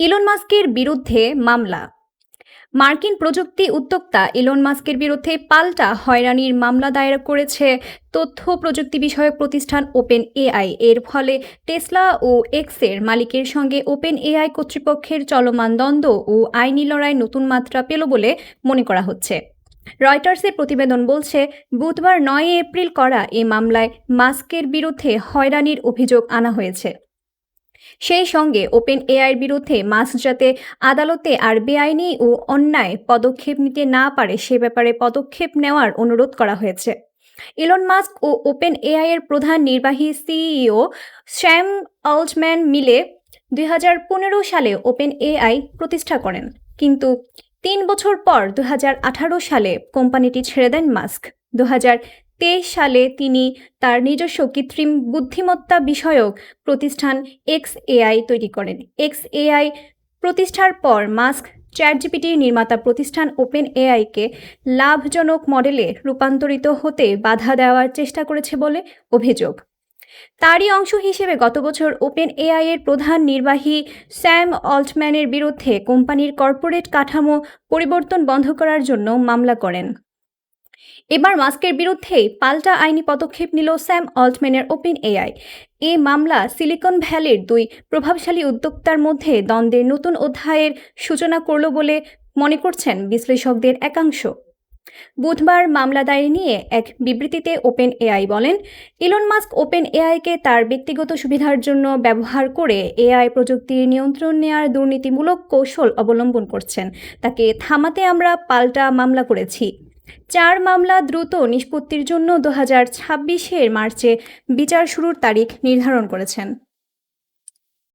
Elon মাস্কের বিরুদ্ধে মামলা। মার্কিন প্রযুক্তি উদ্যোক্তা ইলন মাস্কের বিরুদ্ধে পাল্টা হয়রানির মামলা দায়ের করেছে তথ্য প্রযুক্তি বিষয়ক প্রতিষ্ঠান ওপেন এআই। এর ফলে টেসলা ও এক্সের মালিকের সঙ্গে ওপেন এআই কর্তৃপক্ষের চলমান দ্বন্দ্ব ও আইনি লড়াই নতুন মাত্রা পেল বলে মনে করা হচ্ছে। রয়টার্সের প্রতিবেদন বলছে, বুধবার 9 এপ্রিল করা এ মামলায় মাস্কের বিরুদ্ধে হয়রানির অভিযোগ আনা হয়েছে। সেই সঙ্গে ওপেন এআইয়ের বিরুদ্ধে মাস্ক যাতে আদালতে আর বেআইনি ও অন্যায় পদক্ষেপ নিতে না পারে সে ব্যাপারে পদক্ষেপ নেওয়ার অনুরোধ করা হয়েছে। ইলন মাস্ক ও ওপেন এআই এর প্রধান নির্বাহী সিইও স্যাম অল্টম্যান মিলে 2015 সালে ওপেন এআই প্রতিষ্ঠা করেন, কিন্তু 3 বছর পর 2018 সালে কোম্পানিটি ছেড়ে দেন মাস্ক। 2023 সালে তিনি তার নিজস্ব কৃত্রিম বুদ্ধিমত্তা বিষয়ক প্রতিষ্ঠান এক্স এআই তৈরি করেন। এক্স এআই প্রতিষ্ঠার পর মাস্ক চ্যাটজিপিটি নির্মাতা প্রতিষ্ঠান ওপেন এআইকে লাভজনক মডেলে রূপান্তরিত হতে বাধা দেওয়ার চেষ্টা করেছে বলে অভিযোগ। তারই অংশ হিসেবে গত বছর ওপেন এআই এর প্রধান নির্বাহী স্যাম অল্টম্যানের বিরুদ্ধে কোম্পানির কর্পোরেট কাঠামো পরিবর্তন বন্ধ করার জন্য মামলা করেন। এবার মাস্কের বিরুদ্ধেই পাল্টা আইনি পদক্ষেপ নিল স্যাম অল্টম্যানের ওপেন এআই। এ মামলা সিলিকন ভ্যালির দুই প্রভাবশালী উদ্যোক্তার মধ্যে দ্বন্দ্বের নতুন অধ্যায়ের সূচনা করল বলে মনে করছেন বিশ্লেষকদের একাংশ। বুধবার মামলা দায়ের নিয়ে এক বিবৃতিতে ওপেন এআই বলেন, ইলন মাস্ক ওপেন এআইকে তার ব্যক্তিগত সুবিধার জন্য ব্যবহার করে এআই প্রযুক্তির নিয়ন্ত্রণ নেওয়ার দুর্নীতিমূলক কৌশল অবলম্বন করছেন। তাকে থামাতে আমরা পাল্টা মামলা করেছি। 4 মামলা দ্রুত নিষ্পত্তির জন্য 2026 মার্চে বিচার শুরুর তারিখ নির্ধারণ করেছেন।